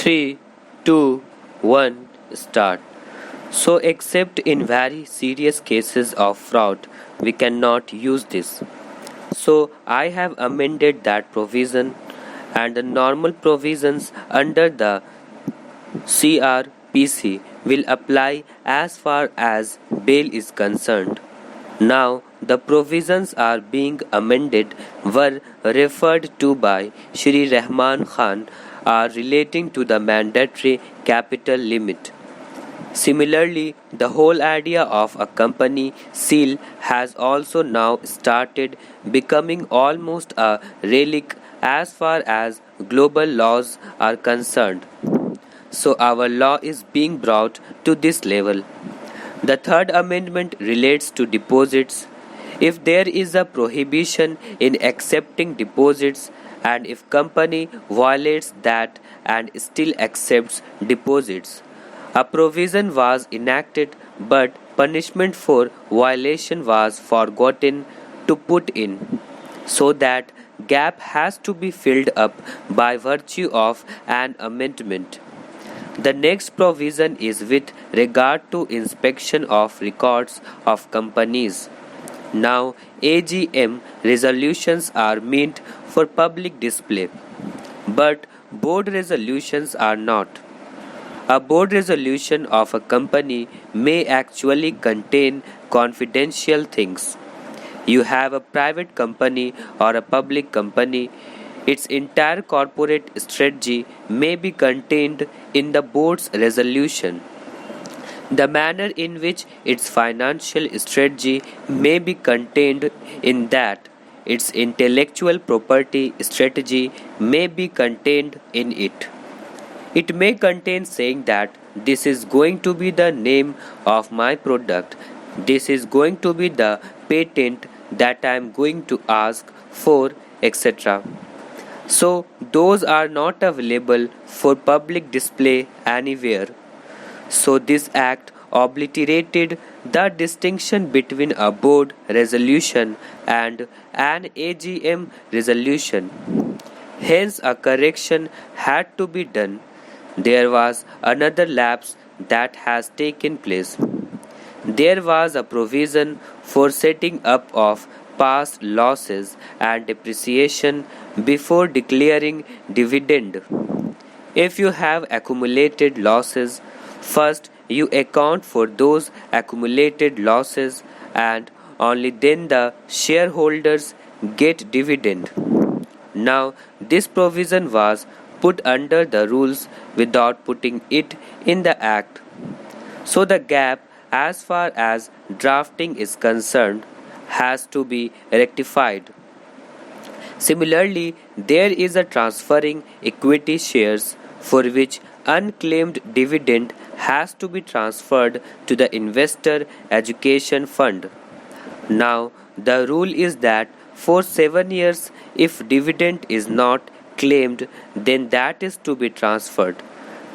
3, 2, 1, start. So, except in very serious cases of fraud, we cannot use this. So, I have amended that provision, and the normal provisions under the CRPC will apply as far as bail is concerned. Now, the provisions are being amended were referred to by Shri Rahman Khan are relating to the mandatory capital limit. Similarly, the whole idea of a company seal has also now started becoming almost a relic as far as global laws are concerned. So our law is being brought to this level. The third amendment relates to deposits. If there is a prohibition in accepting deposits and if company violates that and still accepts deposits, a provision was enacted but punishment for violation was forgotten to put in, so that gap has to be filled up by virtue of an amendment. The next provision is with regard to inspection of records of companies. Now, AGM resolutions are meant for public display, but board resolutions are not. A board resolution of a company may actually contain confidential things. You have a private company or a public company, its entire corporate strategy may be contained in the board's resolution. The manner in which its financial strategy may be contained in that, its intellectual property strategy may be contained in it. It may contain saying that this is going to be the name of my product, this is going to be the patent that I am going to ask for, etc. So, those are not available for public display anywhere. So, this act obliterated the distinction between a board resolution and an AGM resolution. Hence, a correction had to be done. There was another lapse that has taken place. There was a provision for setting up of past losses and depreciation before declaring dividend. If you have accumulated losses, first you account for those accumulated losses and only then the shareholders get dividend. Now, this provision was put under the rules without putting it in the act. So the gap as far as drafting is concerned has to be rectified. Similarly, there is a transferring equity shares for which unclaimed dividend has to be transferred to the investor education fund. Now, the rule is that for 7 years, if dividend is not claimed, then that is to be transferred.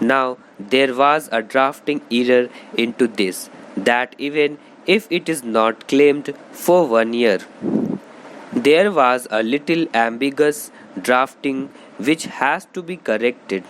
Now, there was a drafting error into this, that even if it is not claimed for 1 year, there was a little ambiguous drafting which has to be corrected.